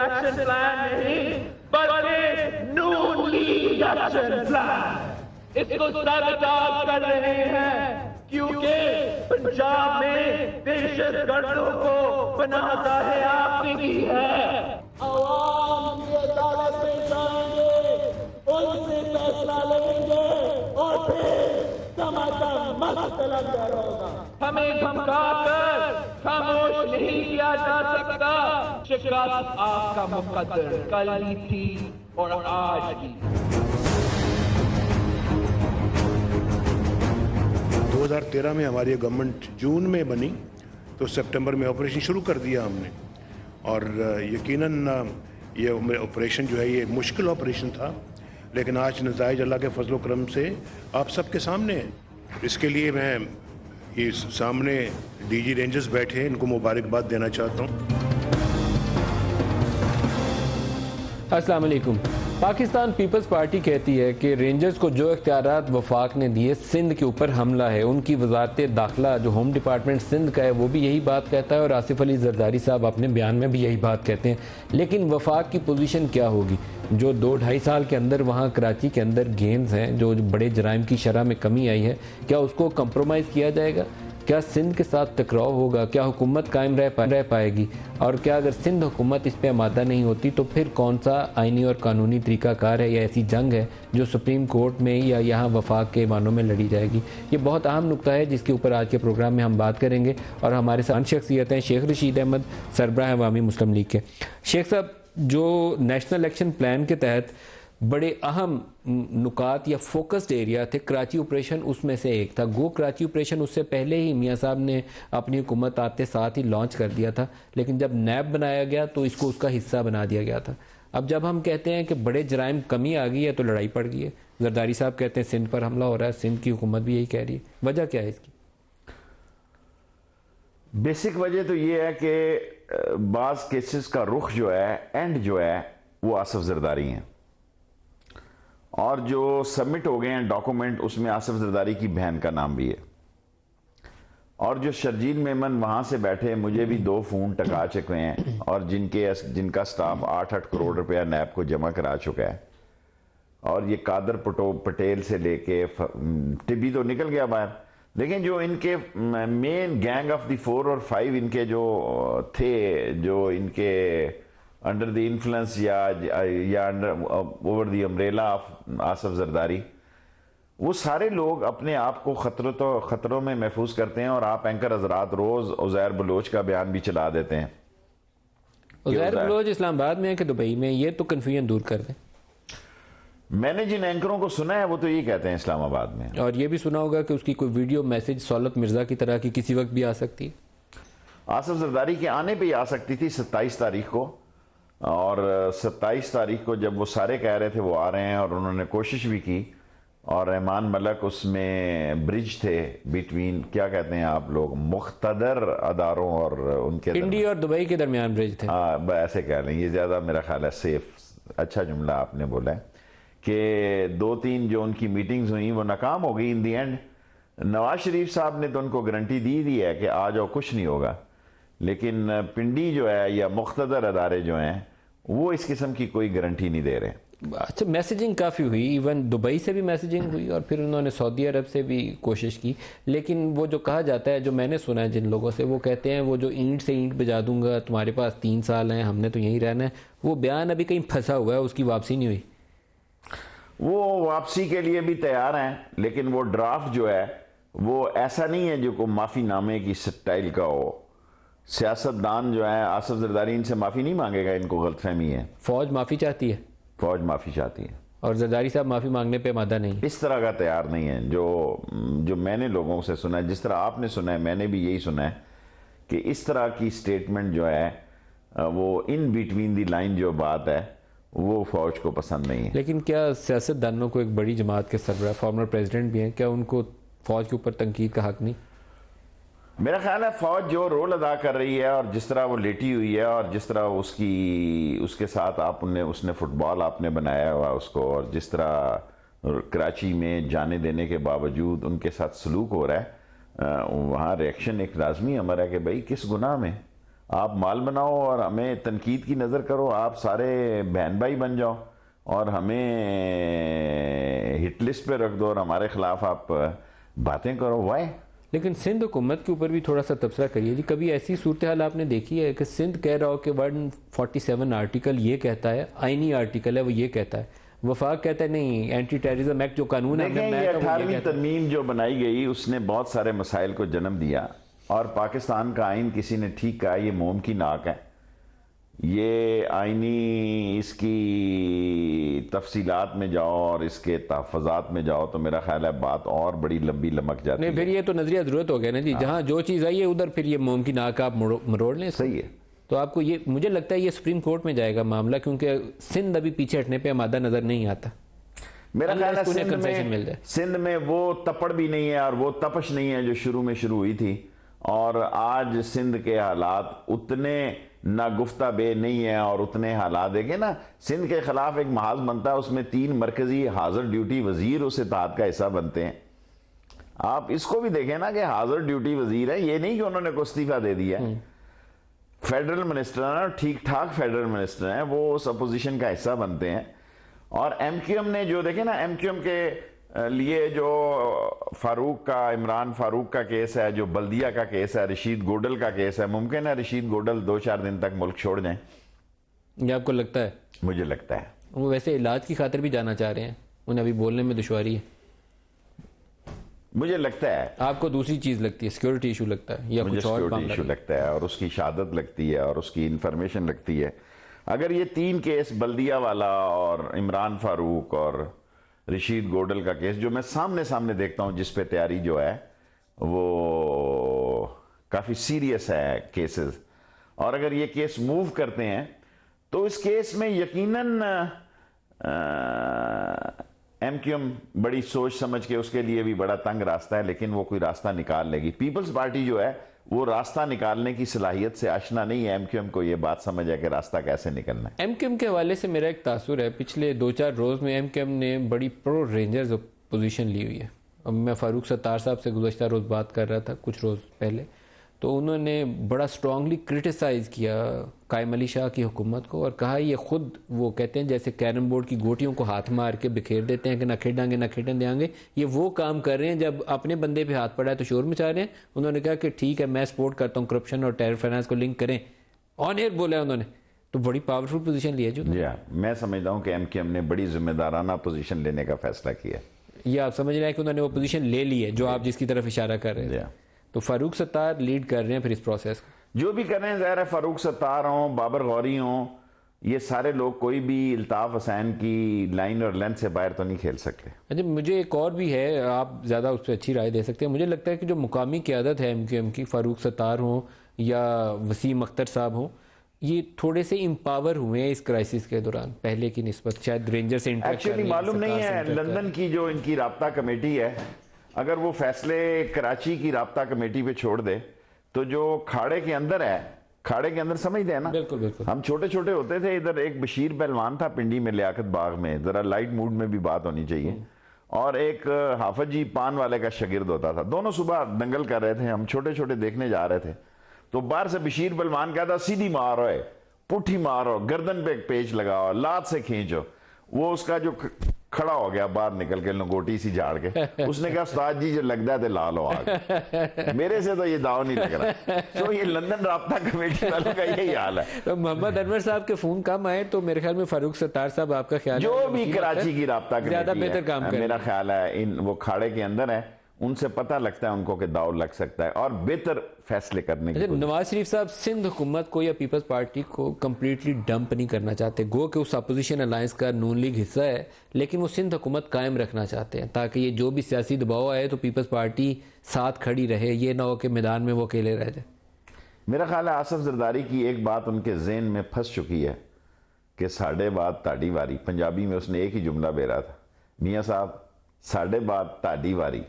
Action plan नहीं बल्कि नून league action plan. इसको साबित कर रहे हैं क्योंकि पंजाब में दहशतगर्दों को बनाता है आपने दी है। आवाम की अदालत में जाएंगे, उनसे फैसला लेंगे और फिर समाचार मस्त लंगर होगा। हमें धमकाकर खामोश नहीं किया जा सकता। शिकायत आपका मुकद्दर कल ही थी और आज भी। 2013 में हमारी गवर्नमेंट जून में बनी तो सितंबर में ऑपरेशन शुरू कर दिया हमने, और यकीनन ये ऑपरेशन जो है ये मुश्किल ऑपरेशन था, लेकिन आज नताइज अल्लाह के फजल करम से आप सबके सामने है। इसके लिए मैं ये सामने डीजी रेंजर्स बैठे हैं, इनको मुबारकबाद देना चाहता हूँ। अस्सलाम वालेकुम। पाकिस्तान पीपल्स पार्टी कहती है कि रेंजर्स को जो इख्तियारात वफाक ने दिए सिंध के ऊपर हमला है। उनकी वजारत दाखिला जो होम डिपार्टमेंट सिंध का है वो भी यही बात कहता है और आसिफ अली जरदारी साहब अपने बयान में भी यही बात कहते हैं। लेकिन वफाक की पोजीशन क्या होगी? जो 2-2.5 साल के अंदर वहाँ कराची के अंदर गेम्स हैं, जो बड़े जराइम की शरह में कमी आई है, क्या उसको कंप्रोमाइज़ किया जाएगा? क्या सिंध के साथ टकराव होगा? क्या हुकूमत कायम रह पाएगी? और क्या अगर सिंध हुकूमत इस पर आमादा नहीं होती तो फिर कौन सा आइनी और कानूनी तरीक़ाकार है या ऐसी जंग है जो सुप्रीम कोर्ट में या यहाँ वफाक के मानों में लड़ी जाएगी? ये बहुत अहम नुक्ता है जिसके ऊपर आज के प्रोग्राम में हम बात करेंगे। और हमारे साथ शख्सियत हैं शेख रशीद अहमद, सरबराह अवामी मुस्लिम लीग के। शेख साहब, जो नेशनल इलेक्शन प्लान के तहत बड़े अहम नुकात या फोकस्ड एरिया थे, कराची ऑपरेशन उसमें से एक था। गो कराची ऑपरेशन उससे पहले ही मियाँ साहब ने अपनी हुकूमत आते साथ ही लॉन्च कर दिया था, लेकिन जब नैब बनाया गया तो इसको उसका हिस्सा बना दिया गया था। अब जब हम कहते हैं कि बड़े जराइम कमी आ गई है तो लड़ाई पड़ गई है। जरदारी साहब कहते हैं सिंध पर हमला हो रहा है, सिंध की हुकूमत भी यही कह रही है। वजह क्या है इसकी? बेसिक वजह तो ये है कि बाज़ केसेस का रुख जो है, एंड जो है, वो आसिफ जरदारी हैं, और जो सबमिट हो गए हैं डॉक्यूमेंट उसमें आसिफ जरदारी की बहन का नाम भी है। और जो शर्जील मेमन वहां से बैठे, मुझे भी 2 फ़ोन टका चुके हैं, और जिनका स्टाफ 8-8 करोड़ रुपया नैब को जमा करा चुका है। और ये कादर पटेल से लेके टिब्बी तो निकल गया बाहर, लेकिन जो इनके मेन गैंग ऑफ द 4 और 5 इनके जो थे, जो इनके अंडर द इन्फ्लुएंस या under over the umbrella of Asif Zardari, वो सारे लोग अपने आप को खतरों में महफूज करते हैं। और आप एंकर हजरात रोज उज़ैर बलोच का बयान भी चला देते हैं। उज़ैर बलोच इस्लामाबाद में है कि दुबई में? ये तो कन्फ्यूजन दूर कर दें। मैंने जिन एंकरों को सुना है वो तो ये कहते हैं इस्लामाबाद में। और ये भी सुना होगा कि उसकी कोई वीडियो मैसेज सौलत मिर्जा की तरह की किसी वक्त भी आ सकती है। आसिफ जरदारी के आने पे ही आ सकती थी 27 तारीख को, और 27 तारीख को जब वो सारे कह रहे थे वो आ रहे हैं, और उन्होंने कोशिश भी की, और रहमान मलक उसमें ब्रिज थे बिटवीन, क्या कहते हैं आप लोग, मुख्तदर अदारों और उनके इंडिया और दुबई के दरमियान ब्रिज थे। हाँ, ऐसे कह रहे हैं, ये ज़्यादा मेरा ख्याल है सेफ, अच्छा जुमला आपने बोला है कि 2-3 जो उनकी मीटिंग्स हुई वो नाकाम हो गई इन दी एंड। नवाज शरीफ साहब ने तो उनको गारंटी दी है कि आ जाओ कुछ नहीं होगा, लेकिन पिंडी जो है या मुख्तदर अदारे जो हैं वो इस किस्म की कोई गारंटी नहीं दे रहे। अच्छा, मैसेजिंग काफ़ी हुई, इवन दुबई से भी मैसेजिंग हुई और फिर उन्होंने सऊदी अरब से भी कोशिश की, लेकिन वो जो कहा जाता है, जो मैंने सुना है जिन लोगों से, वो कहते हैं वो जो ईंट से ईंट बजा दूंगा, तुम्हारे पास 3 साल हैं, हमने तो यहीं रहना है, वो बयान अभी कहीं फंसा हुआ है, उसकी वापसी नहीं हुई। वो वापसी के लिए भी तैयार हैं, लेकिन वो ड्राफ्ट जो है वो ऐसा नहीं है जो को माफ़ी नामे की स्टाइल का हो। सियासतदान जो है, आसिफ जरदारी इनसे माफ़ी नहीं मांगेगा, इनको गलतफहमी है। फौज माफ़ी चाहती है, फौज माफ़ी चाहती है, और जरदारी साहब माफ़ी मांगने पे मादा नहीं, इस तरह का तैयार नहीं है। जो मैंने लोगों से सुना है, जिस तरह आपने सुना है, मैंने भी यही सुना है कि इस तरह की स्टेटमेंट जो है वो इन बिटवीन दी लाइन जो बात है वो फौज को पसंद नहीं है। लेकिन क्या सियासतदानों को, एक बड़ी जमात के सरबराह, फॉर्मर प्रेसिडेंट भी हैं, क्या उनको फौज के ऊपर तनकीद का हक नहीं? मेरा ख्याल है फौज जो रोल अदा कर रही है और जिस तरह वो लेटी हुई है और जिस तरह उसके साथ उसने फुटबॉल आपने बनाया हुआ उसको, और जिस तरह कराची में जाने देने के बावजूद उनके साथ सलूक हो रहा है, वहाँ रिएक्शन एक लाजमी अमर है कि भाई किस गुनाह में, आप माल बनाओ और हमें तनकीद की नज़र करो, आप सारे बहन भाई बन जाओ और हमें हिट लिस्ट पे रख दो और हमारे खिलाफ आप बातें करो। वाई? लेकिन सिंध हुकूमत के ऊपर भी थोड़ा सा तबसरा करिए जी। कभी ऐसी सूरत हाल आपने देखी है कि सिंध कह रहा हो कि 147 आर्टिकल ये कहता है, आईनी आर्टिकल है वो ये कहता है, वफाक कहता है नहीं, एंटी टेररिज्म एक्ट जो कानून है देखें, ये 18वीं तरमीम जो बनाई गई उसने बहुत सारे मसाइल को जन्म दिया और पाकिस्तान का आइन किसी ने ठीक कहा ये मोम की नाक है। ये आइनी इसकी तफसीलात में जाओ और इसके तहफ़्फ़ुज़ात में जाओ तो मेरा ख्याल है बात और बड़ी लंबी लमक जाती है। नहीं, फिर ये तो नजरिया जरूरत हो गया ना जी। जहाँ जो चीज़ आई है उधर फिर ये मोम की नाक आप मरोड़ लें। सही है। तो आपको ये, मुझे लगता है ये सुप्रीम कोर्ट में जाएगा मामला, क्योंकि सिंध अभी पीछे हटने पे आमादा नजर नहीं आता। मेरा ख्याल है सिंध में वो तपड़ भी नहीं है और वो तपश नहीं है जो शुरू में शुरू हुई थी। और आज सिंध के हालात उतने ना गुफ्ता बे नहीं है और उतने हालात देखें ना, सिंध के खिलाफ एक महाज बनता है, उसमें 3 मरकजी हाजिर ड्यूटी वजीर उस इत्तेहाद का हिस्सा बनते हैं। आप इसको भी देखें ना कि हाजिर ड्यूटी वजीर है, ये नहीं कि उन्होंने को इस्तीफा दे दिया है। फेडरल मिनिस्टर है, ठीक ठाक फेडरल मिनिस्टर हैं, वो उस अपोजिशन का हिस्सा बनते हैं। और एमक्यूएम ने जो देखे ना, एमक्यूएम के लिए जो फारूक का, इमरान फारूक का केस है, जो बल्दिया का केस है, रशीद गोडल का केस है, मुमकिन है रशीद गोडल 2-4 दिन तक मुल्क छोड़ जाएं। ये आपको लगता है? मुझे लगता है। वो वैसे इलाज की खातिर भी जाना चाह रहे हैं, उन्हें अभी बोलने में दुश्वारी है। मुझे लगता है। आपको दूसरी चीज लगती है, सिक्योरिटी इशू लगता है या मुझे कुछ और सिक्योरिटी इशू लगता है और उसकी शहादत लगती है और उसकी इंफॉर्मेशन लगती है। अगर ये 3 केस, बल्दिया वाला और इमरान फारूक और रशीद गोडल का केस, जो मैं सामने सामने देखता हूं, जिस पे तैयारी जो है वो काफी सीरियस है केसेस, और अगर ये केस मूव करते हैं तो इस केस में यकीनन एमक्यूएम बड़ी सोच समझ के, उसके लिए भी बड़ा तंग रास्ता है, लेकिन वो कोई रास्ता निकाल लेगी। पीपल्स पार्टी जो है वो रास्ता निकालने की सलाहियत से आशना नहीं है। एमक्यूएम को ये बात समझ है कि रास्ता कैसे निकलना है। एमक्यूएम के हवाले से मेरा एक तासुर है, पिछले 2-4 रोज में एमक्यूएम ने बड़ी प्रो रेंजर्स पोजीशन ली हुई है। अब मैं फारूक सत्तार साहब से गुज़श्ता रोज बात कर रहा था कुछ रोज पहले, तो उन्होंने बड़ा स्ट्रांगली क्रिटिसाइज किया कायम अली शाह की हुकूमत को और कहा ये खुद, वो कहते हैं जैसे कैरम बोर्ड की गोटियों को हाथ मार के बिखेर देते हैं कि ना खेडांगे ना खेडन देंगे, ये वो काम कर रहे हैं जब अपने बंदे पे हाथ पड़ा है तो शोर मचा रहे हैं। उन्होंने कहा कि ठीक है मैं सपोर्ट करता हूँ करप्शन और टेरर फाइनेंस को लिंक करें, ऑन एयर बोला उन्होंने, तो बड़ी पावरफुल पोजीशन ली है जो। मैं समझता हूँ कि एमक्यूएम ने बड़ी जिम्मेदाराना पोजीशन लेने का फैसला किया। ये आप समझ रहे हैं कि उन्होंने वो पोजीशन ले ली है जो आप जिसकी तरफ इशारा कर रहे हैं। तो फारूक सत्तार लीड कर रहे हैं फिर इस प्रोसेस को। जो भी कर रहे हैं, ज़ाहिर है फारूक सत्तार हों, बाबर गौरी हों, ये सारे लोग कोई भी इल्ताफ हुसैन की लाइन और लेंथ से बाहर तो नहीं खेल सकते। अच्छा, मुझे एक और भी है, आप ज़्यादा उस पर अच्छी राय दे सकते हैं। मुझे लगता है कि जो मुकामी क़यादत है एमक्यूएम की, फारूक सत्तार हों या वसीम अख्तर साहब हों, ये थोड़े से इम्पावर हुए हैं इस क्राइसिस के दौरान पहले की निस्बत। शायद रेंजर से एक्चुअली मालूम नहीं है, लंदन की जो इनकी राब्ता कमेटी है, अगर वो फैसले कराची की राब्ता कमेटी पे छोड़ दे तो जो खाड़े के अंदर है, खाड़े के अंदर समझते हैं ना। बिल्कुल बिल्कुल। हम छोटे छोटे होते थे, इधर एक बशीर पहलवान था पिंडी में लियाकत बाग में, जरा लाइट मूड में भी बात होनी चाहिए, और एक हाफिज जी पान वाले का शागिर्द होता था। दोनों सुबह दंगल कर रहे थे, हम छोटे छोटे देखने जा रहे थे, तो बाहर से बशीर पहलवान कहता सीधी मारो, पुठी मारो, गर्दन पे एक पेच लगाओ, लात से खींचो। वो उसका जो खड़ा हो गया बाहर निकल के लंगोटी सी झाड़ के, उसने कहा उस्ताद जी जो लगता है लाल हो आग। मेरे से तो ये दाव नहीं लग रहा। तो ये लंदन राब्ता कमेटी वालों का यही हाल है। तो मोहम्मद अनवर साहब के फोन कम आए तो मेरे ख्याल में फारूक सत्तार साहब, आपका ख्याल जो भी कराची की राब्ता कमेटी ज्यादा बेहतर काम कर, मेरा ख्याल है इन वो खाड़े के अंदर है, उनसे पता लगता है उनको कि दाव लग सकता है और बेहतर फैसले करने की। नवाज शरीफ साहब सिंध हुकूमत को या पीपल्स पार्टी को कंप्लीटली डंप नहीं करना चाहते, गो के उस अपोजिशन अलायंस का नून लीग हिस्सा है, लेकिन वो सिंध हुकूमत कायम रखना चाहते हैं ताकि ये जो भी सियासी दबाव आए तो पीपल्स पार्टी साथ खड़ी रहे, ये ना हो कि मैदान में वो अकेले रह जाए। मेरा ख्याल है आसिफ जरदारी की एक बात उनके जहन में फंस चुकी है कि साढ़े बात ताड़ी वारी। पंजाबी में उसने एक ही जुमला बेरा था, मियाँ साहब साढ़े बात ताड़ी वारी।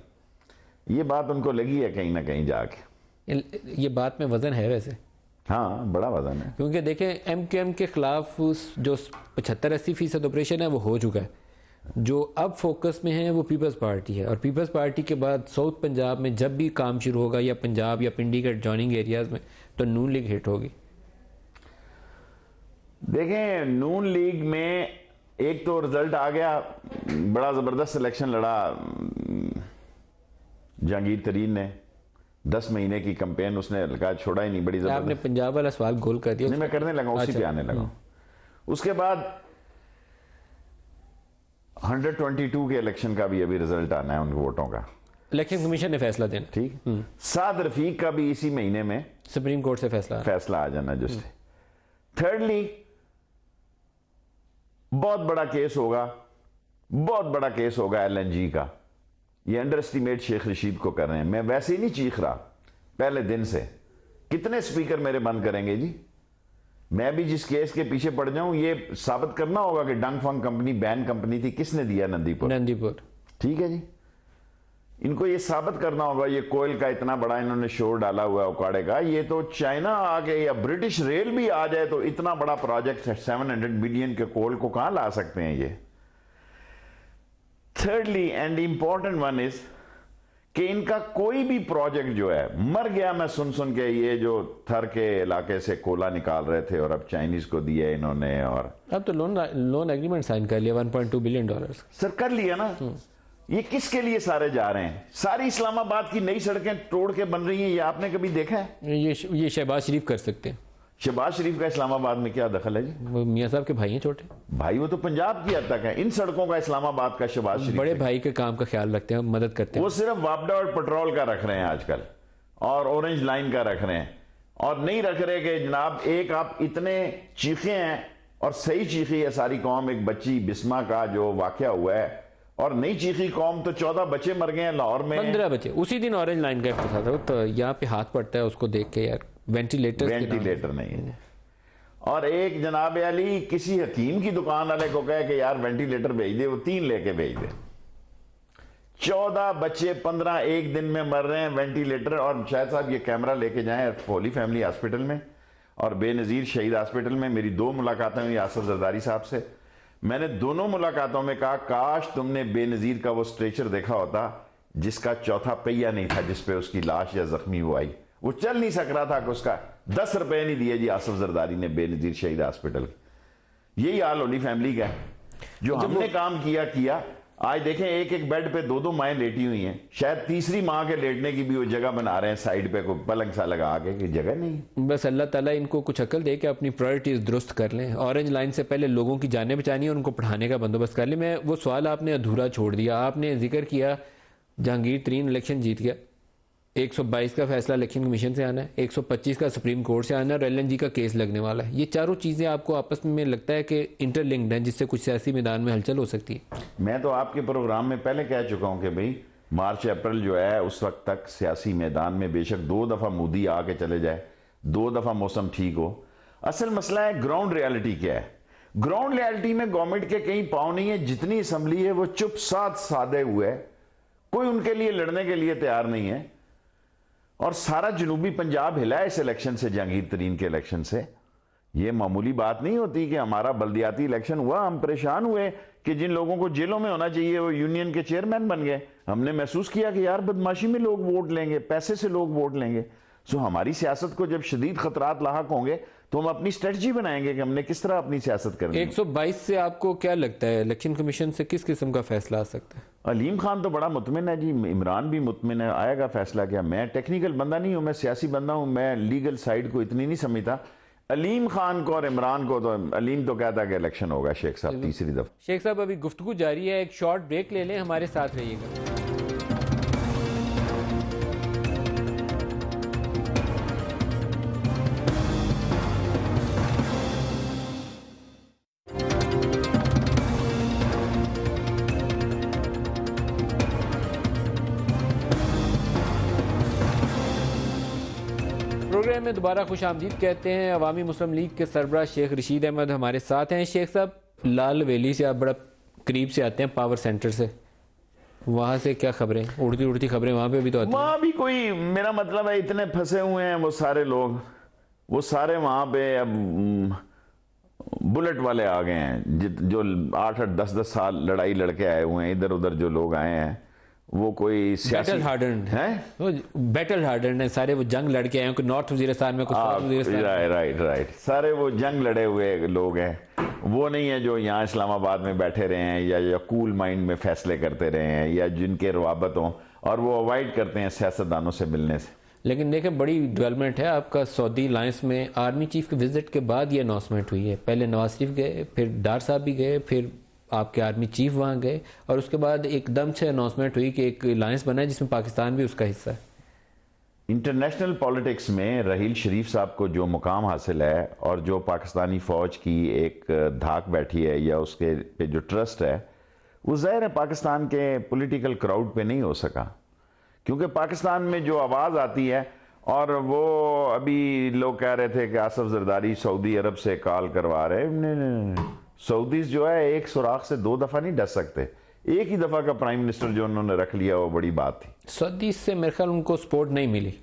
ये बात उनको लगी है कहीं ना कहीं जाके। ये बात में वजन है वैसे, हाँ बड़ा वजन है, क्योंकि देखें एमक्यूएम के खिलाफ जो 75-80% ऑपरेशन है वो हो चुका है। जो अब फोकस में है वो पीपल्स पार्टी है, और पीपल्स पार्टी के बाद साउथ पंजाब में जब भी काम शुरू होगा या पंजाब या पिंडी के एडजॉइनिंग एरियाज में, तो नून लीग हिट होगी। देखें, नून लीग में एक तो रिजल्ट आ गया, बड़ा जबरदस्त इलेक्शन लड़ा जहांगीर तरीन ने, 10 महीने की कैंपेन उसने लगा, छोड़ा ही नहीं, बड़ी जबरदस्त। आपने पंजाब वाला सवाल गोल कर दिया। नहीं, मैं करने लगा, उसी पे आने लगा। उसके बाद 122 के इलेक्शन का भी अभी रिजल्ट आना है, उन वोटों का इलेक्शन कमीशन ने फैसला देना। ठीक। साद रफीक का भी इसी महीने में सुप्रीम कोर्ट से फैसला आ जाना जिससे। थर्डली, बहुत बड़ा केस होगा LNG का। ये अंडर एस्टिमेट शेख रशीद को कर रहे हैं। मैं वैसे ही नहीं चीख रहा, पहले दिन से कितने स्पीकर मेरे बंद करेंगे जी? मैं भी जिस केस के पीछे पड़ जाऊं, ये साबित करना होगा कि डंगफंग कंपनी बैन कंपनी थी, किसने दिया? नंदीपुर। ठीक है जी, इनको ये साबित करना होगा। ये कोयल का इतना बड़ा इन्होंने शोर डाला हुआ है उकाड़े का, ये तो चाइना आके या ब्रिटिश रेल भी आ जाए तो इतना बड़ा प्रोजेक्ट 700 बिलियन के कोयल को कहां ला सकते हैं ये। Thirdly and important one is कि इनका कोई भी प्रोजेक्ट जो है मर गया। मैं सुन के ये जो थर के इलाके से कोयला निकाल रहे थे और अब चाइनीज को दिया इन्होंने, और अब तो लोन एग्रीमेंट साइन कर लिया $1.2 बिलियन। सर कर लिया ना। ये किसके लिए सारे जा रहे हैं? सारी इस्लामाबाद की नई सड़कें तोड़ के बन रही हैं, ये आपने कभी देखा है? ये शहबाज शरीफ कर सकते हैं। शहबाज शरीफ का इस्लामाबाद में क्या दखल है जी? वो मियां साहब के भाई हैं छोटे भाई, वो तो पंजाब की हद तक है। इन सड़कों का इस्लामाबाद का शहबाज शरीफ बड़े भाई के काम का ख्याल रखते हैं, मदद करते हैं। वो सिर्फ वापडा और पेट्रोल का रख रहे हैं आजकल, और ऑरेंज लाइन का रख रहे हैं, और नहीं रख रहे कि जनाब एक आप इतने चीखे हैं, और सही चीखी है सारी कौम। एक बच्ची बिस्मा का जो वाकया हुआ है, और नहीं चीखी कौम तो 14 बच्चे मर गए हैं लाहौर में, 15 बच्चे। उसी दिन ऑरेंज लाइन का इफ्तिताह था, तो यहाँ पे हाथ पड़ता है उसको देख के यार। वेंटिलेटर नहीं है। और एक जनाब अली किसी हकीम की दुकान वाले को कहे कि यार वेंटिलेटर भेज दे, वो 3 लेके भेज दे। 14 बच्चे 15 एक दिन में मर रहे हैं वेंटिलेटर। और शायद साहब ये कैमरा लेके जाएं होली फैमिली हॉस्पिटल में और बेनजीर शहीद हॉस्पिटल में। मेरी 2 मुलाकातें हुई आसफ जरदारी साहब से। मैंने दोनों मुलाकातों में कहा, काश तुमने बेनजीर का वो स्ट्रेचर देखा होता जिसका चौथा पहिया नहीं था, जिसपे उसकी लाश या जख्मी वो आई। वो चल नहीं सक रहा था कि उसका 10 रुपए नहीं दिए जी आसफ जरदारी ने बेनजीर शहीद हॉस्पिटल। यही हाल होली फैमिली का है। जो हमने काम किया आज देखें, एक बेड पे 2 माएँ लेटी हुई हैं। शायद तीसरी माँ के लेटने की भी वो जगह बना रहे हैं, साइड पे कोई पलंग सा लगा के, कि जगह नहीं। बस अल्लाह ताला इनको कुछ अकल दे के अपनी प्रायोरिटीज दुरुस्त कर लें। ऑरेंज लाइन से पहले लोगों की जानें बचानी है, उनको पढ़ाने का बंदोबस्त कर लें। मैं वो सवाल आपने अधूरा छोड़ दिया। आपने जिक्र किया जहांगीर तरीन इलेक्शन जीत गया, 122 का फैसला इलेक्शन कमीशन से आना है, 125 का सुप्रीम कोर्ट से आना है, और LNG का केस लगने वाला है। ये चारों चीज़ें आपको आपस में लगता है कि इंटरलिंक्ड हैं, जिससे कुछ सियासी मैदान में हलचल हो सकती है? मैं तो आपके प्रोग्राम में पहले कह चुका हूं कि भाई मार्च अप्रैल जो है उस वक्त तक सियासी मैदान में बेशक 2 दफा मोदी आके चले जाए, 2 दफा मौसम ठीक हो। असल मसला है ग्राउंड रियलिटी क्या है। ग्राउंड रियलिटी में गवर्नमेंट के कहीं पाँव नहीं है। जितनी असम्बली है वो चुप साधे हुए है, कोई उनके लिए लड़ने के लिए तैयार नहीं है। और सारा जनूबी पंजाब हिला है इस इलेक्शन से, जहांगीर तरीन के इलेक्शन से। ये मामूली बात नहीं होती कि हमारा बल्दियाती इलेक्शन हुआ, हम परेशान हुए कि जिन लोगों को जेलों में होना चाहिए वो यूनियन के चेयरमैन बन गए। हमने महसूस किया कि यार बदमाशी में लोग वोट लेंगे, पैसे से लोग वोट लेंगे। सो हमारी सियासत को जब शदीद खतरात लाहक होंगे तो हम अपनी स्ट्रेटजी बनाएंगे कि हमने किस तरह अपनी सियासत करनी है। 122 से आपको क्या लगता है इलेक्शन कमीशन से किस किस्म का फैसला आ सकता है? अलीम खान तो बड़ा मुतमिन है जी, इमरान भी मुतमिन है, आएगा फैसला। क्या मैं टेक्निकल बंदा नहीं हूं, मैं सियासी बंदा हूं, मैं लीगल साइड को इतनी नहीं समझता। अलीम खान को और इमरान को तो अलीम तो कहता है कि इलेक्शन होगा शेख साहब तीसरी दफा। शेख साहब अभी गुफ्तगू जारी है, एक शॉर्ट ब्रेक ले लें, हमारे साथ रहिएगा। प्रोग्राम में दोबारा खुश आमदीद कहते हैं। अवामी मुस्लिम लीग के सरबराह शेख रशीद अहमद हमारे साथ हैं। शेख साहब, लाल वैली से आप बड़ा करीब से आते हैं, पावर सेंटर से, वहाँ से क्या खबरें, उड़ती उड़ती खबरें वहाँ पे भी तो आती हैं? वहाँ भी कोई, मेरा मतलब है इतने फंसे हुए हैं वो सारे लोग, वो सारे वहाँ पे अब बुलेट वाले आ गए हैं जो 8-8 10-10 साल लड़ाई लड़के आए हुए हैं। इधर उधर जो लोग आए हैं वो कोई सियासी बैटल हार्डन है, वो बैटल हार्डन है, सारे वो जंग लड़के आए हैं, कोई नॉर्थ वजीरिस्तान में, कोई साउथ वजीरिस्तान में। राइट, सारे वो जंग लड़े हुए लोग हैं। वो नहीं है जो यहाँ इस्लामाबाद में बैठे रहे हैं या कूल माइंड में फैसले करते रहे हैं या जिनके रवाबत हों, और वो अवॉइड करते हैं सियासतदानों से मिलने से। लेकिन देखें, बड़ी डेवलपमेंट है आपका सऊदी अलायंस में। आर्मी चीफ के विजिट के बाद ये अनाउंसमेंट हुई है। पहले नवाज शरीफ गए, फिर डार साहब भी गए, फिर आपके आर्मी चीफ वहाँ गए, और उसके बाद एकदम से अनाउंसमेंट हुई कि एक अलायंस बना है जिसमें पाकिस्तान भी उसका हिस्सा है। इंटरनेशनल पॉलिटिक्स में रहील शरीफ साहब को जो मुकाम हासिल है और जो पाकिस्तानी फ़ौज की एक धाक बैठी है या उसके पे जो ट्रस्ट है, वो ज़ाहिर है पाकिस्तान के पॉलिटिकल क्राउड पे नहीं हो सका, क्योंकि पाकिस्तान में जो आवाज़ आती है, और वो अभी लोग कह रहे थे कि आसिफ जरदारी सऊदी अरब से कॉल करवा रहे। नहीं, सऊदीज जो है एक सुराख से 2 दफ़ा नहीं डस सकते। एक ही दफ़ा का प्राइम मिनिस्टर जो उन्होंने रख लिया वो बड़ी बात थी। सऊदी से मेरे ख्याल उनको सपोर्ट नहीं मिली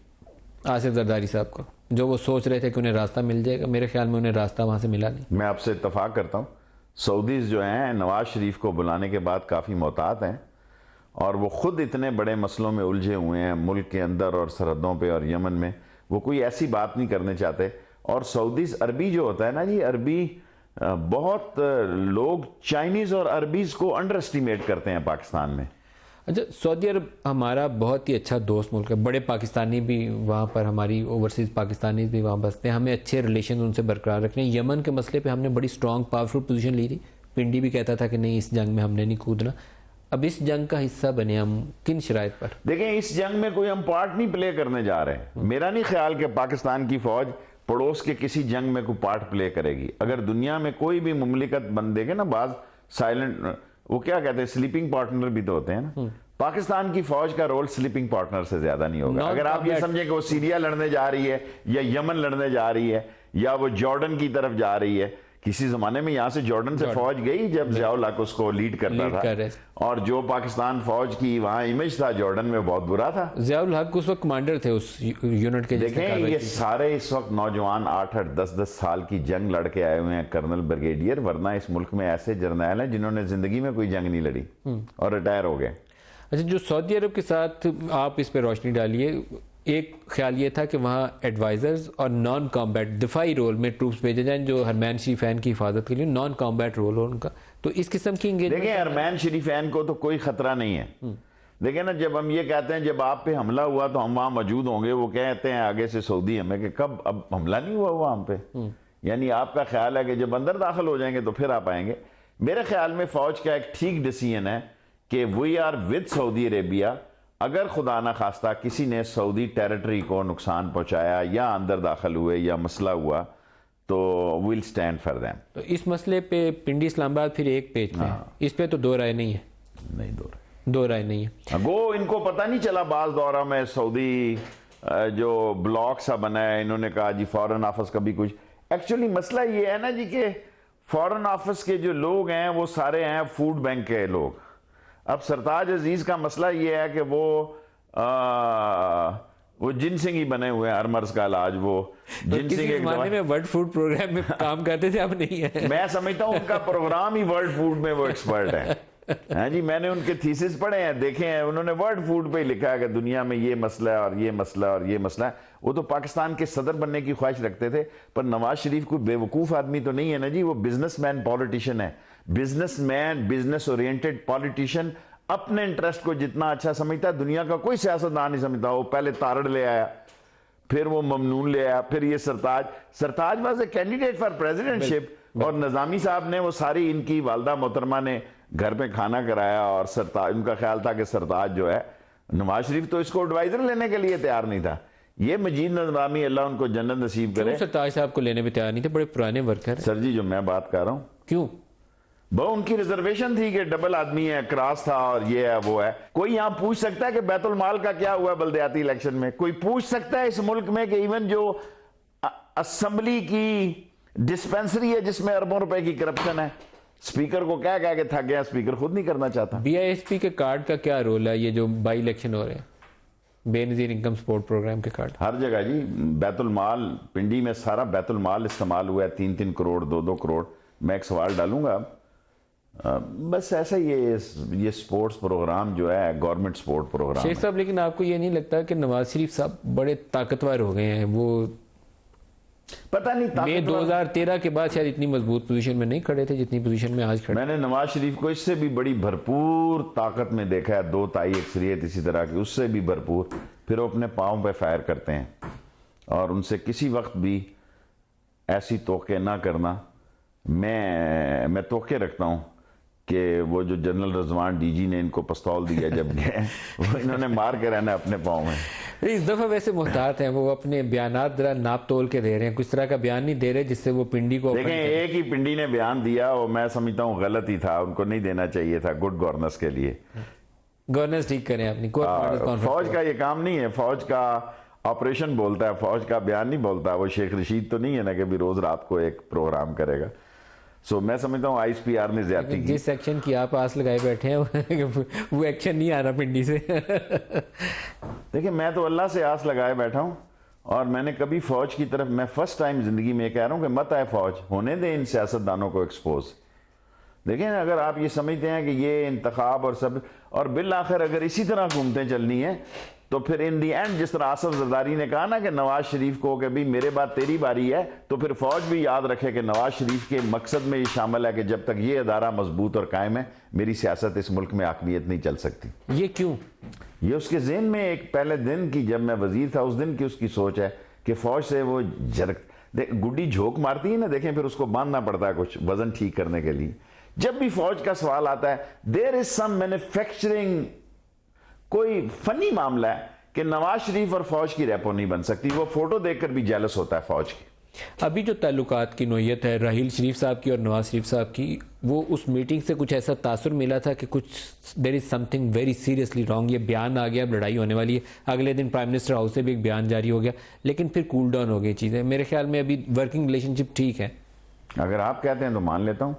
आसिफ जरदारी साहब को, जो वो सोच रहे थे कि उन्हें रास्ता मिल जाएगा। मेरे ख्याल में उन्हें रास्ता वहाँ से मिला नहीं। मैं आपसे इत्तफाक करता हूँ, सऊदीज जो हैं नवाज शरीफ को बुलाने के बाद काफ़ी मोहतात हैं, और वो खुद इतने बड़े मसलों में उलझे हुए हैं मुल्क के अंदर और सरहदों पे और यमन में, वो कोई ऐसी बात नहीं करने चाहते। और सऊदीज, अरबी जो होता है ना जी, अरबी बहुत लोग चाइनीज और अरबीज को अंडर एस्टिमेट करते हैं पाकिस्तान में। अच्छा, सऊदी अरब हमारा बहुत ही अच्छा दोस्त मुल्क है। बड़े पाकिस्तानी भी वहाँ पर, हमारी ओवरसीज पाकिस्तानी भी वहाँ बसते हैं। हमें अच्छे रिलेशन उनसे बरकरार रखने। यमन के मसले पे हमने बड़ी स्ट्रॉन्ग पावरफुल पोजीशन ली थी। पिंडी भी कहता था कि नहीं, इस जंग में हमने नहीं कूदना। अब इस जंग का हिस्सा बने हम किन शराइत पर? देखें, इस जंग में कोई हम पार्ट नहीं प्ले करने जा रहे हैं। मेरा नहीं ख्याल कि पाकिस्तान की फौज पड़ोस के किसी जंग में कोई पार्ट प्ले करेगी। अगर दुनिया में कोई भी मुमलिकत बन देगे ना, बाज साइलेंट, वो क्या कहते हैं, स्लीपिंग पार्टनर भी तो होते हैं ना। पाकिस्तान की फौज का रोल स्लीपिंग पार्टनर से ज्यादा नहीं होगा। अगर आप ये समझें कि वो सीरिया लड़ने जा रही है या यमन लड़ने जा रही है या वो जॉर्डन की तरफ जा रही है। किसी जमाने में यहां से जॉर्डन से फौज गई जब ज़ियाउल हक उसको लीड करता था, और जो पाकिस्तान फौज की वहां इमेज था जॉर्डन में बहुत बुरा था। ज़ियाउल हक उस वक्त कमांडर थे उस यूनिट के। देखें, ये सारे इस वक्त नौजवान 8-8, 10-10 साल की जंग लड़के आए हुए हैं, कर्नल, ब्रिगेडियर, वरना इस मुल्क में ऐसे जर्नैल हैं जिन्होंने जिंदगी में कोई जंग नहीं लड़ी और रिटायर हो गए। अच्छा, जो सऊदी अरब के साथ आप इस पर रोशनी डालिए। एक ख्याल ये था कि वहाँ एडवाइजर्स और नॉन कॉम्बैट दिफाई रोल में ट्रूप्स भेजे जाएं जो हरमैन शरीफैन की हिफाजत के लिए नॉन कॉम्बैट रोल हो उनका। तो इस किस्म की एंगेजमेंट, देखिए, हरमैन शरीफैन को तो कोई खतरा नहीं है। देखिए ना, जब हम ये कहते हैं जब आप पे हमला हुआ तो हम वहां मौजूद होंगे, वो कहते हैं आगे से सऊदी हमें कि कब, अब हमला नहीं हुआ वहां पे। यानी आपका ख्याल है कि जब अंदर दाखिल हो जाएंगे तो फिर आप आएंगे। मेरे ख्याल में फौज का एक ठीक डिसीजन है कि we are with Saudi Arabia. अगर खुदा ना खास्ता किसी ने सऊदी टेरिटरी को नुकसान पहुंचाया या अंदर दाखिल हुए या मसला हुआ तो विल स्टैंड फॉर देम। तो इस मसले पे पिंडी इस्लामाबाद फिर एक पेज पे है। इस पे तो दो राय नहीं है। नहीं, दो राय नहीं है। वो इनको पता नहीं चला बाज दौरा में सऊदी जो ब्लॉक सा बना है, इन्होंने कहा जी फॉरेन ऑफिस का भी कुछ। एक्चुअली मसला ये है ना जी कि फॉरेन ऑफिस के जो लोग हैं वो सारे हैं फूड बैंक के लोग। अब सरताज अजीज का मसला ये है कि वो जिनसिंग ही बने हुए हैं, अरमर्स का इलाज। वो जिनसिंग एक जमाने में वर्ल्ड फूड प्रोग्राम में काम करते थे, अब नहीं है। मैं समझता हूं उनका प्रोग्राम ही वर्ल्ड फूड में वो एक्सपर्ट है। हाँ जी, मैंने उनके थीसिस पढ़े हैं, देखे हैं। उन्होंने वर्ल्ड फूड पे ही लिखा है कि दुनिया में ये मसला है और ये मसला और ये मसला है। वो तो पाकिस्तान के सदर बनने की ख्वाहिश रखते थे, पर नवाज शरीफ कोई बेवकूफ आदमी तो नहीं है ना जी। वो बिजनेसमैन पॉलिटिशियन है, बिजनेसमैन, बिजनेस ओरिएंटेड पॉलिटिशियन। अपने इंटरेस्ट को जितना अच्छा समझता है दुनिया का कोई सियासतदान नहीं समझता। वो पहले तारड़ ले आया, फिर वो ममनून ले आया, फिर ये Sartaj was a candidate for presidentship, और नजामी साहब ने वो सारी इनकी वालदा मोहतरमा ने घर पे खाना कराया, और सरताज, उनका ख्याल था कि सरताज जो है, नवाज शरीफ तो इसको एडवाइजर लेने के लिए तैयार नहीं था। ये मजीद नजरामी, अल्लाह उनको जन्नत नसीब करे, सरताज साहब को लेने भी तैयार नहीं थे। बड़े पुराने वर्कर सर जी, जो मैं बात कर रहा हूं। क्यों? वो उनकी रिजर्वेशन थी कि डबल आदमी है, क्रॉस था, और ये है वो है। कोई यहां पूछ सकता है कि बैतुल माल का क्या हुआ बल्दियाती इलेक्शन में? कोई पूछ सकता है इस मुल्क में कि इवन जो असेंबली की डिस्पेंसरी है जिसमें अरबों रुपए की करप्शन है, स्पीकर को क्या कह के थक गया, स्पीकर खुद नहीं करना चाहता। BISP के कार्ड का क्या रोल है? ये जो बाई इलेक्शन हो रहे हैं, बेनजीर इनकम सपोर्ट प्रोग्राम के कार्ड हर जगह जी। बैतुल माल, पिंडी में सारा बैतुल माल इस्तेमाल हुआ है, 3-3 करोड़, 2-2 करोड़। मैं एक सवाल डालूंगा, बस ऐसा ही ये स्पोर्ट्स प्रोग्राम जो है गवर्नमेंट स्पोर्ट प्रोग्राम शेख है। साहब, लेकिन आपको ये नहीं लगता कि नवाज शरीफ साहब बड़े ताकतवर हो गए हैं? वो पता नहीं मई 2013 के बाद शायद इतनी मजबूत पोजीशन में नहीं खड़े थे जितनी पोजीशन में आज खड़े। मैंने नवाज शरीफ को इससे भी बड़ी भरपूर ताकत में देखा है, 2 ताई अक्सरियत इसी तरह की, उससे भी भरपूर। फिर वो अपने पाँव पे फायर करते हैं और उनसे किसी वक्त भी ऐसी तोके ना करना। मैं तोके रखता हूँ कि वो जो जनरल रजवान डीजी ने इनको पिस्तौल दिया जब गए, वो इन्होंने मार के रहना अपने पाँव में। इस दफा वैसे मुहतात हैं, वो अपने बयानात जरा नाप तोल के दे रहे हैं, कुछ तरह का बयान नहीं दे रहे जिससे वो पिंडी को देखें, एक ही पिंडी ने बयान दिया और मैं समझता हूँ गलत ही था, उनको नहीं देना चाहिए था गुड गवर्नेंस के लिए। गवर्नेंस ठीक करें अपनी। फौज का ये काम नहीं है, फौज का ऑपरेशन बोलता है, फौज का बयान नहीं बोलता। वो शेख रशीद तो नहीं है ना कि भी रोज रात को एक प्रोग्राम करेगा। सो मैं समझता हूँ ISPR ने ज्यादती की। जिस एक्शन की आप आस लगाए बैठे हैं वो एक्शन नहीं आ रहा पिंडी से। देखिए, मैं तो अल्लाह से आस लगाए बैठा हूँ और मैंने कभी फौज की तरफ, मैं फर्स्ट टाइम जिंदगी में कह रहा हूँ कि मत आए फौज, होने दें इन सियासतदानों को एक्सपोज। देखें, अगर आप ये समझते हैं कि ये इंतखाब और सब, और बिल आखिर अगर इसी तरह घूमते चलनी है तो फिर इन दी एंड जिस तरह आसफ जरदारी ने कहा ना कि नवाज शरीफ को कि भी मेरे बाद तेरी बारी है, तो फिर फौज भी याद रखे कि नवाज शरीफ के मकसद में ये शामिल है कि जब तक ये अदारा मजबूत और कायम है, मेरी सियासत इस मुल्क में आकमियत नहीं चल सकती। ये क्यों? ये उसके ज़हन में एक पहले दिन की, जब मैं वजीर था उस दिन की उसकी सोच है कि फौज से वो गुड्डी झोंक मारती है ना, देखें फिर उसको बांधना पड़ता है कुछ वजन ठीक करने के लिए। जब भी फौज का सवाल आता है, देयर इज सम मैन्युफैक्चरिंग, कोई फनी मामला है कि नवाज शरीफ और फौज की रेपो नहीं बन सकती। वो फोटो देखकर भी जेलस होता है फौज की। अभी जो ताल्लुकात की नोयत है राहील शरीफ साहब की और नवाज शरीफ साहब की, वो उस मीटिंग से कुछ ऐसा तासुर मिला था कि कुछ there is something very seriously wrong. ये बयान आ गया, अब लड़ाई होने वाली है। अगले दिन प्राइम मिनिस्टर हाउस से भी एक बयान जारी हो गया, लेकिन फिर कूल डाउन हो गई चीज़ें। मेरे ख्याल में अभी वर्किंग रिलेशनशिप ठीक है। अगर आप कहते हैं तो मान लेता हूँ,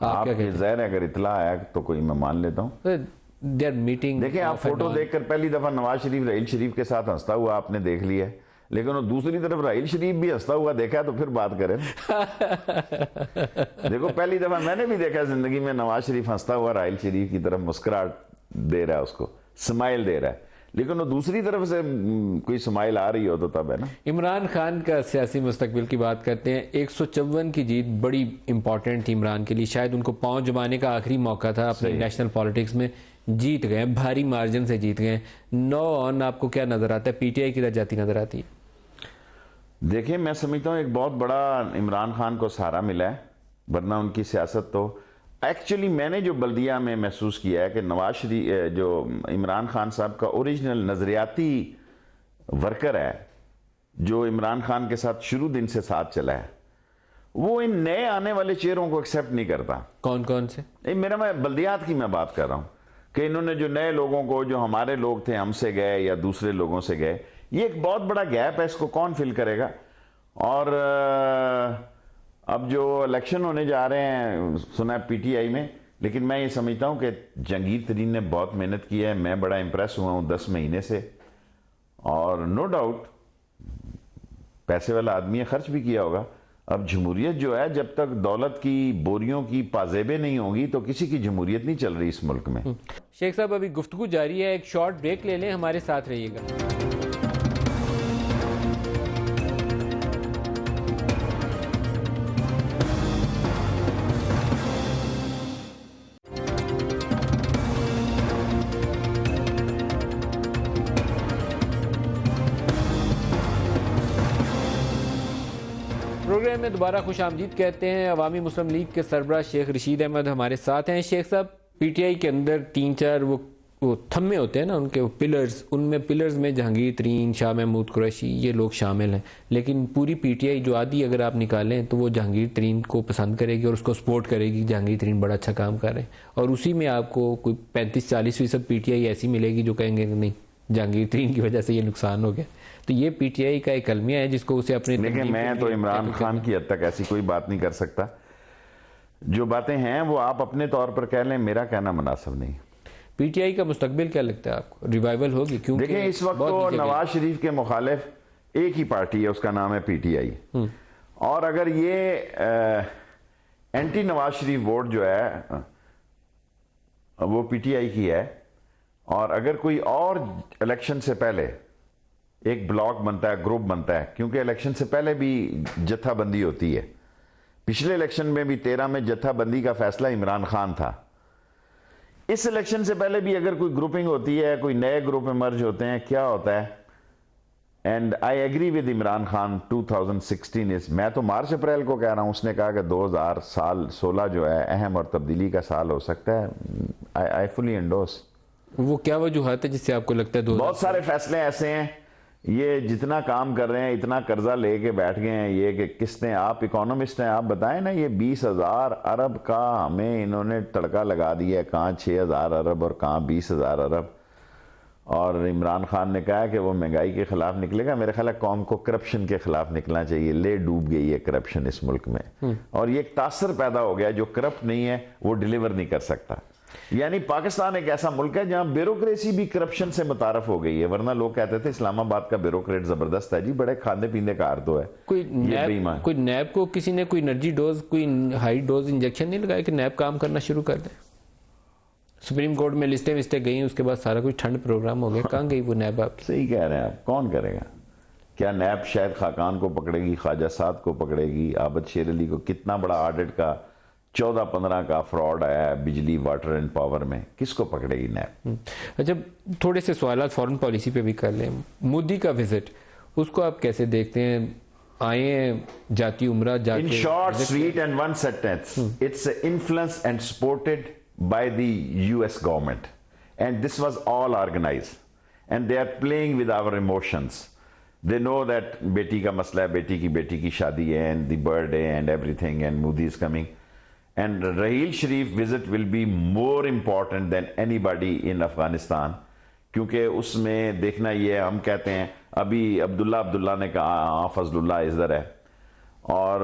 आप क्या कहते हैं? ज़ाहिर है अगर इतला आया तो कोई मैं मान लेता हूँ। देयर मीटिंग, देखिए, आप फोटो देखकर पहली दफा नवाज शरीफ राहील शरीफ के साथ हंसता हुआ आपने देख लिया है, लेकिन वो दूसरी तरफ राहील शरीफ भी हंसता हुआ देखा है तो फिर बात करें। देखो, पहली दफा मैंने भी देखा जिंदगी में नवाज शरीफ हंसता हुआ राहील शरीफ की तरफ मुस्कुराहट दे रहा है, उसको स्माइल दे रहा है, लेकिन वो दूसरी तरफ से कोई स्माइल आ रही हो तो तब है ना। इमरान खान का सियासी मुस्तकबिल की बात करते हैं। 154 की जीत बड़ी इंपॉर्टेंट थी इमरान के लिए, शायद उनको पांव जमाने का आखिरी मौका था अपने नेशनल पॉलिटिक्स में। जीत गए, भारी मार्जिन से जीत गए। 9 ऑन आपको क्या नजर आता है? PTI की जाती नजर आती है? देखिए, मैं समझता हूँ एक बहुत बड़ा इमरान खान को सहारा मिला है, वरना उनकी सियासत तो एक्चुअली मैंने जो बल्दिया में महसूस किया है कि नवाज शरीफ जो इमरान खान साहब का ओरिजिनल नजरियाती वर्कर है, जो इमरान खान के साथ शुरू दिन से साथ चला है, वो इन नए आने वाले चेहरों को एक्सेप्ट नहीं करता। कौन कौन से? मैं बल्दियात की मैं बात कर रहा हूँ कि इन्होंने जो नए लोगों को, जो हमारे लोग थे हमसे गए या दूसरे लोगों से गए, ये एक बहुत बड़ा गैप है, इसको कौन फिल करेगा। और अब जो इलेक्शन होने जा रहे हैं सुना है PTI में, लेकिन मैं ये समझता हूँ कि जहांगीर तरीन ने बहुत मेहनत की है, मैं बड़ा इंप्रेस हुआ हूँ 10 महीने से, और नो डाउट पैसे वाला आदमी है, खर्च भी किया होगा। अब जमहूरियत जो है, जब तक दौलत की बोरियों की पाजेबें नहीं होंगी तो किसी की जमहूरियत नहीं चल रही इस मुल्क में। शेख साहब, अभी गुफ्तगू जारी है, एक शॉर्ट ब्रेक ले लें, हमारे साथ रहिएगा। प्रोग्राम में दोबारा खुश आमदीद कहते हैं। अवामी मुस्लिम लीग के सरबराह शेख रशीद अहमद हमारे साथ हैं। शेख साहब, PTI के अंदर 3-4 वो थम्मे होते हैं ना, उनके पिलर्स, उनमें पिलर्स में जहांगीर तरीन, शाह महमूद कुरैशी, ये लोग शामिल हैं। लेकिन पूरी PTI जो आधी अगर आप निकालें तो वो जहांगीर तरीन को पसंद करेगी और उसको सपोर्ट करेगी। जहांगीर तरीन बड़ा अच्छा काम कर रहे हैं, और उसी में आपको कोई 35-40% PTI ऐसी मिलेगी जो कहेंगे नहीं, जहांगीर तरीन की वजह से ये नुकसान हो गया। तो ये PTI का एक अलमिया है जिसको उसे अपने, लेकिन मैं तो इमरान खान की हद तक ऐसी कोई बात नहीं कर सकता। जो बातें हैं वो आप अपने तौर पर कह लें, मेरा कहना मुनासिब नहीं। PTI का मुस्तकबिल क्या लगता है आपको? रिवाइवल होगी? क्योंकि देखिए, इस वक्त तो नवाज शरीफ के मुखालिफ एक ही पार्टी है, उसका नाम है PTI। और अगर ये एंटी नवाज शरीफ वोट जो है वो पीटीआई की है, और अगर कोई और इलेक्शन से पहले एक ब्लॉक बनता है, ग्रुप बनता है, क्योंकि इलेक्शन से पहले भी जत्थाबंदी होती है। पिछले इलेक्शन में भी 13 में जत्थाबंदी का फैसला इमरान खान था। इस इलेक्शन से पहले भी अगर कोई ग्रुपिंग होती है, कोई नए ग्रुप इमर्ज होते हैं, क्या होता है? And I agree with Imran Khan 2016 is, मैं तो मार्च अप्रैल को कह रहा हूं, उसने कहा कि 2016 जो है अहम और तब्दीली का साल हो सकता है। I fully endorse. वो क्या वजूहत है जिससे आपको लगता है बहुत सारे फैसले ऐसे हैं, ये जितना काम कर रहे हैं, इतना कर्जा लेके बैठ गए हैं, ये कि किस्तें, आप इकोनॉमिस्ट हैं, आप बताएं ना, ये 20,000 अरब का हमें इन्होंने तड़का लगा दिया है, कहाँ 6,000 अरब और कहाँ 20,000 अरब। और इमरान खान ने कहा कि वो महंगाई के खिलाफ निकलेगा। मेरे ख्याल है कौम को करप्शन के खिलाफ निकलना चाहिए। ले डूब गई है करप्शन इस मुल्क में, और ये एक तासर पैदा हो गया, जो करप्ट नहीं है वो डिलीवर नहीं कर सकता। यानी पाकिस्तान एक ऐसा मुल्क है जहां ब्यूरोक्रेसी भी करप्शन से मुतारफ हो गई है। वरना लोग कहते थे इस्लामाबाद का ब्यूरोक्रेट जबरदस्त है जी, बड़े खाने पीने का अर्थ है। कोई नैब को किसी ने कोई एनर्जी डोज, कोई हाई डोज इंजेक्शन नहीं लगाया कि नैब काम करना शुरू कर दे? सुप्रीम कोर्ट में लिस्टें विस्टें गई, उसके बाद सारा कुछ ठंड प्रोग्राम हो गया। कहाँ गई वो नैब? आप सही कह रहे हैं। आप कौन करेगा? क्या नैब शायद खाकान को पकड़ेगी, ख्वाजा साद को पकड़ेगी, आबद शेर अली को? कितना बड़ा ऑडिट का 14-15 का फ्रॉड आया है बिजली, वाटर एंड पावर में, किसको पकड़ेगी नैब? अच्छा, थोड़े से सवाल फॉरेन पॉलिसी पे भी कर लें। मोदी का विजिट, उसको आप कैसे देखते हैं? आए जाती उम्रा जाके, in short, sweet and one sentence, its influence and supported by the US government, and this was all organized, and they are playing with our emotions. They know that beti ka masla hai, beti ki shadi hai, and the birthday and everything, and Modi is coming, and Raheel Sharif visit will be more important than anybody in Afghanistan, क्योंकि उसमें देखना ये, हम कहते हैं अभी अब्दुल्ला ने कहा फजलुल्लाह इधर है, और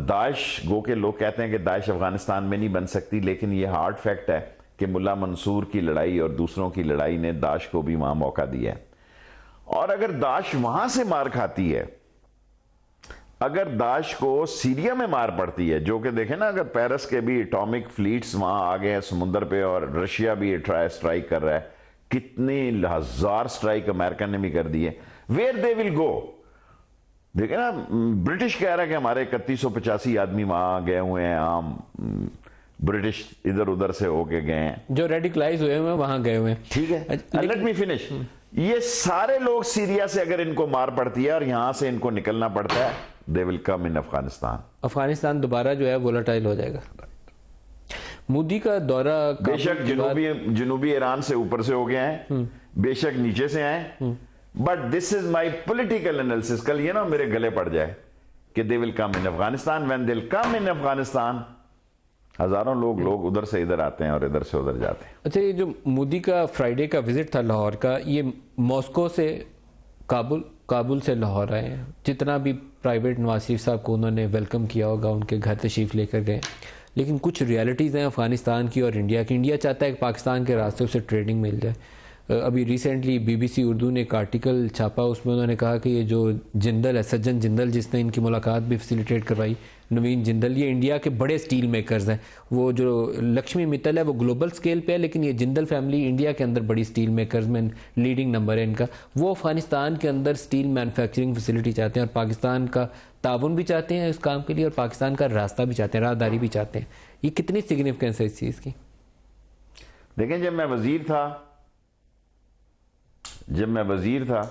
दाइश, गो के लोग कहते हैं कि दाइश अफगानिस्तान में नहीं बन सकती, लेकिन ये हार्ड फैक्ट है कि मुल्ला मंसूर की लड़ाई और दूसरों की लड़ाई ने दाइश को भी वहां मौका दिया है। और अगर दाइश वहां से मार खाती है, अगर दाइश को सीरिया में मार पड़ती है, जो कि देखें ना, अगर पेरिस के भी एटॉमिक फ्लीट्स वहां आ गए हैं समुद्र पे, और रशिया भी स्ट्राइक कर रहा है, कितनी हजार स्ट्राइक अमेरिका ने भी कर दी है, वेयर दे विल गो? देखिए ना, ब्रिटिश कह रहा है कि हमारे 3185 आदमी वहां गए हुए हैं, आम ब्रिटिश इधर उधर से होके गए हैं, जो रेडिकलाइज हुए हैं वहां गए हुए हैं। ठीक है, लेट मी फिनिश। ये सारे लोग सीरिया से अगर इनको मार पड़ती है और यहां से इनको निकलना पड़ता है, दे will come in Afghanistan. Afghanistan दोबारा जो है वोलेटाइल हो जाएगा। मोदी का दौरा बेशक जनूबी ईरान से ऊपर से हो गए हैं, बेशक नीचे से आए, but this is my political analysis. कल ये ना मेरे गले पड़ जाए कि they will come in Afghanistan. When they will come in Afghanistan, हजारों लोग उधर से इधर आते हैं और इधर से उधर जाते हैं। अच्छा, ये जो मोदी का फ्राइडे का विजिट था लाहौर का, ये मॉस्को से काबुल से लाहौर आए हैं। जितना भी प्राइवेट नवाज शरीफ साहब को उन्होंने वेलकम किया होगा, उनके घर तशरीफ लेकर गए, लेकिन कुछ रियलिटीज़ हैं अफगानिस्तान की और इंडिया की। इंडिया चाहता है कि पाकिस्तान के रास्ते उसे ट्रेडिंग मिल जाए। अभी रिसेंटली BBC उर्दू ने एक आर्टिकल छापा, उसमें उन्होंने कहा कि ये जो जिंदल है, सज्जन जिंदल, जिसने इनकी मुलाकात भी फैसिलिटेट करवाई, नवीन जिंदल, ये इंडिया के बड़े स्टील मेकर्स हैं। वो जो लक्ष्मी मित्तल है वो ग्लोबल स्केल पे है, लेकिन ये जिंदल फैमिली इंडिया के अंदर बड़ी स्टील मेकर्स में लीडिंग नंबर है इनका। वो अफगानिस्तान के अंदर स्टील मैन्युफैक्चरिंग फैसिलिटी चाहते हैं और पाकिस्तान का ताउन भी चाहते हैं इस काम के लिए, और पाकिस्तान का रास्ता भी चाहते हैं, राहदारी भी चाहते हैं। ये कितनी सिग्निफिकेंस है इस चीज़ की? देखें, जब मैं वजीर था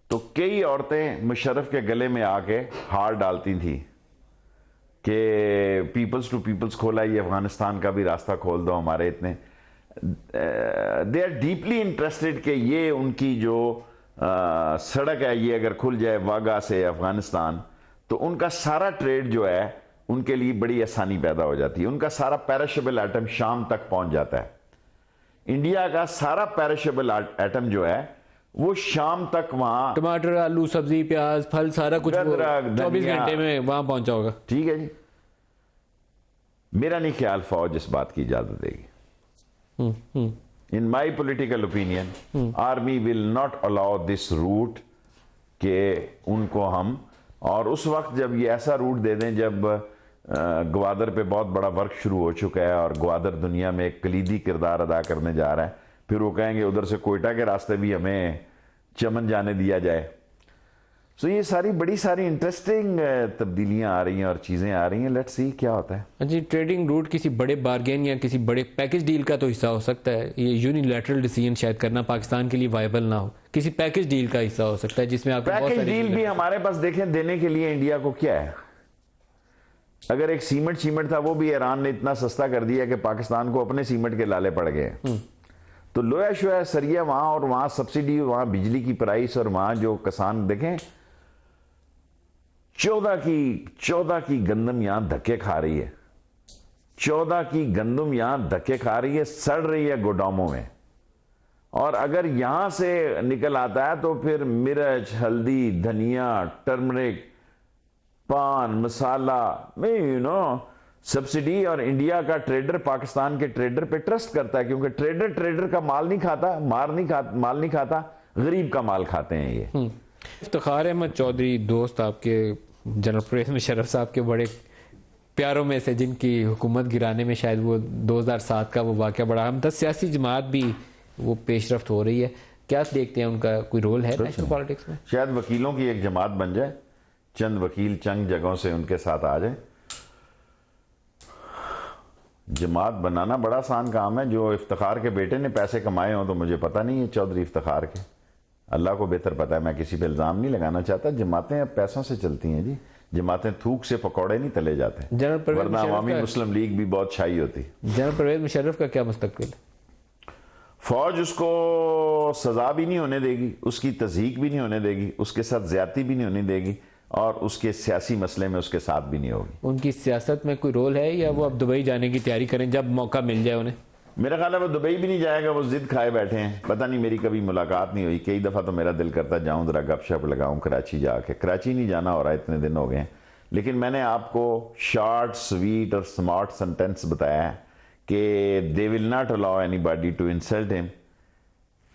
तो कई औरतें मुशर्रफ के गले में आके हार डालती थी कि पीपल्स टू पीपल्स खोला, ये अफगानिस्तान का भी रास्ता खोल दो हमारे। इतने दे आर डीपली इंटरेस्टेड कि ये उनकी जो सड़क है ये अगर खुल जाए वागा से अफगानिस्तान, तो उनका सारा ट्रेड जो है उनके लिए बड़ी आसानी पैदा हो जाती है। उनका सारा पेरिशेबल आइटम शाम तक पहुंच जाता है। इंडिया का सारा पेरिशेबल आइटम जो है वो शाम तक वहां, टमाटर, आलू, सब्जी, प्याज, फल, सारा कुछ 24 घंटे में वहां पहुंचा होगा। ठीक है जी, मेरा नहीं ख्याल फौज इस बात की इजाजत देगी। In my political opinion, army will not allow this route के उनको हम, और उस वक्त जब ये ऐसा रूट दे दें जब ग्वादर पे बहुत बड़ा वर्क शुरू हो चुका है और ग्वादर दुनिया में एक कलीदी किरदार अदा करने जा रहा है। फिर वो कहेंगे उधर से कोयटा के रास्ते भी हमें चमन जाने दिया जाए। सो ये सारी बड़ी सारी इंटरेस्टिंग तब्दीलियां आ रही हैं और चीज़ें आ रही हैं। लेट्स सी क्या होता है। जी, ट्रेडिंग रूट किसी बड़े बार्गेन या किसी बड़े पैकेज डील का तो हिस्सा हो सकता है। ये यूनिलैटरल डिसीजन शायद करना पाकिस्तान के लिए वायबल ना हो, किसी पैकेज डील का हिस्सा हो सकता है जिसमें आपको पैकेज डील भी हमारे पास देखें देने के लिए इंडिया को क्या है। अगर एक सीमेंट था वो भी ईरान ने इतना सस्ता कर दिया कि पाकिस्तान को अपने सीमेंट के लाले पड़ गए। तो लोया शोया सरिया वहां और वहां सब्सिडी, वहां बिजली की प्राइस और वहां जो किसान देखें 14 की गंदम यहां धक्के खा रही है। 14 की गंदम यहां धक्के खा रही है, सड़ रही है गोदामों में। और अगर यहां से निकल आता है तो फिर मिर्च, हल्दी, धनिया, टर्मरिक, पान मसाला में सब्सिडी। और इंडिया का ट्रेडर पाकिस्तान के ट्रेडर पे ट्रस्ट करता है, क्योंकि ट्रेडर का माल नहीं खाता, माल नहीं खाता, गरीब का माल खाते हैं ये। इफ्तिखार अहमद चौधरी दोस्त आपके जनरल परवेज मुशर्रफ साहब के बड़े प्यारों में से, जिनकी हुकूमत गिराने में शायद वो 2007 का वो वाक़या बड़ा अहम था। सियासी जमात भी वो पेशरफ्त हो रही है, क्या देखते हैं उनका कोई रोल है नेशनल पॉलिटिक्स में? शायद वकीलों की एक जमात बन जाए, चंद वकील चंद जगहों से उनके साथ आ जाए। जमात बनाना बड़ा आसान काम है। जो इफ्तिखार के बेटे ने पैसे कमाए हों तो मुझे पता नहीं है चौधरी इफ्तिखार के, अल्लाह को बेहतर पता है। मैं किसी पे इल्ज़ाम नहीं लगाना चाहता। जमातें अब पैसों से चलती हैं जी। जमातें थूक से पकौड़े नहीं तले जाते, वरना अवामी मुस्लिम लीग भी बहुत छाई होती। जनरल परवेज मुशर्रफ का क्या मुस्तकबिल? फौज उसको सजा भी नहीं होने देगी, उसकी तज़हीक भी नहीं होने देगी, उसके साथ ज्यादती भी नहीं होने देगी और उसके सियासी मसले में उसके साथ भी नहीं होगी। उनकी सियासत में कोई रोल है या वो अब दुबई जाने की तैयारी करें जब मौका मिल जाए उन्हें? मेरा ख्याल है वो दुबई भी नहीं जाएगा, वो जिद खाए बैठे हैं। पता नहीं, मेरी कभी मुलाकात नहीं हुई। कई दफ़ा तो मेरा दिल करता जाऊं जरा गपशप लगाऊं कराची जाके। कराची नहीं जाना हो रहा है, इतने दिन हो गए हैं। लेकिन मैंने आपको शॉर्ट स्वीट और स्मार्ट सेंटेंस बताया कि they will not allow anybody to insult him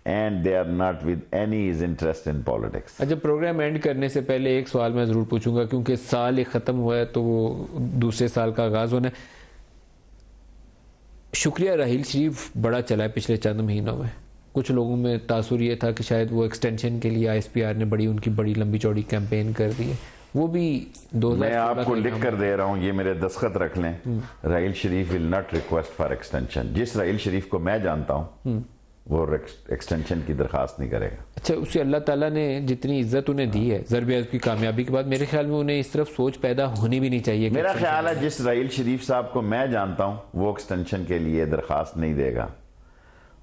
and they are not with any is interest in politics. अच्छा, प्रोग्राम एंड करने से पहले एक सवाल मैं ज़रूर पूछूंगा, क्योंकि साल एक ख़त्म हुआ है तो वो दूसरे साल का आगाज़ होना है। शुक्रिया राहील शरीफ बड़ा चला है पिछले चंद महीनों में। कुछ लोगों में तासुर ये था कि शायद वो एक्सटेंशन के लिए ISPR ने उनकी बड़ी लंबी चौड़ी कैंपेन कर दी है। वो भी 2016 मैं आपको लिख कर दे रहा हूँ, ये मेरे दस्तखत रख लें। Raheel Sharif will not request for extension. जिस राहील शरीफ को मैं जानता हूँ वो एक्सटेंशन की दरखास्त नहीं करेगा। अच्छा, उसे अल्लाह ताला ने जितनी इज्जत उन्हें दी है ज़रब अज़ब की कामयाबी के बाद, मेरे ख्याल में उन्हें इस तरफ सोच पैदा होनी भी नहीं चाहिए। मेरा ख्याल है जिस राहील शरीफ साहब को मैं जानता हूँ वो एक्सटेंशन के लिए दरखास्त नहीं देगा।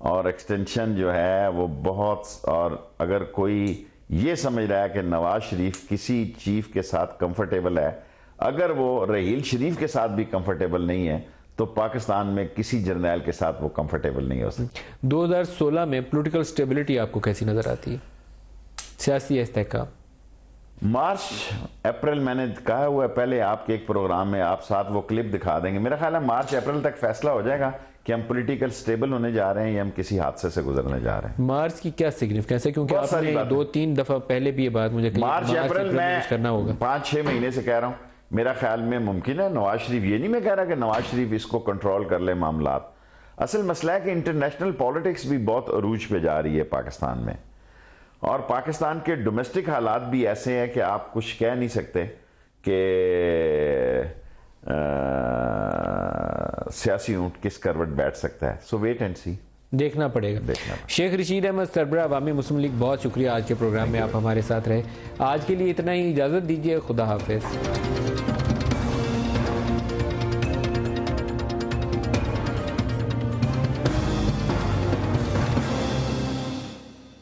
और एक्सटेंशन जो है वो बहुत, और अगर कोई ये समझ रहा है कि नवाज शरीफ किसी चीफ के साथ कंफर्टेबल है, अगर वो राहील शरीफ के साथ भी कंफर्टेबल नहीं है तो पाकिस्तान में किसी जर्नैल के साथ वो कंफर्टेबल नहीं हो सकती। 2016 में पॉलिटिकल स्टेबिलिटी आपको कैसी नजर आती है, सियासी इस्तेहकाम? मार्च अप्रैल मैंने कहा हुआ है पहले आपके एक प्रोग्राम में, आप साथ वो क्लिप दिखा देंगे। मेरा ख्याल है मार्च अप्रैल तक फैसला हो जाएगा कि हम पॉलिटिकल स्टेबल होने जा रहे हैं या हम किसी हादसे से गुजरने जा रहे हैं। मार्च की क्या सिग्निफिकेंस है, क्योंकि आपने 2-3 दफा पहले भी ये बात मुझे मार्च अप्रैल में करना होगा। 5-6 महीने से कह रहा हूं। मेरा ख्याल में मुमकिन है नवाज शरीफ, ये नहीं मैं कह रहा कि नवाज शरीफ इसको कंट्रोल कर ले मामलात। असल मसला है कि इंटरनेशनल पॉलिटिक्स भी बहुत अरूज पे जा रही है पाकिस्तान में, और पाकिस्तान के डोमेस्टिक हालात भी ऐसे हैं कि आप कुछ कह नहीं सकते कि सियासी ऊंट किस करवट बैठ सकता है। सो वेट एंड सी, देखना पड़ेगा। शेख रशीद अहमद सरबराह अवामी मुस्लिम लीग, बहुत शुक्रिया आज के प्रोग्राम में आप हमारे साथ रहे। आज के लिए इतना ही, इजाज़त दीजिए, खुदा हाफिज।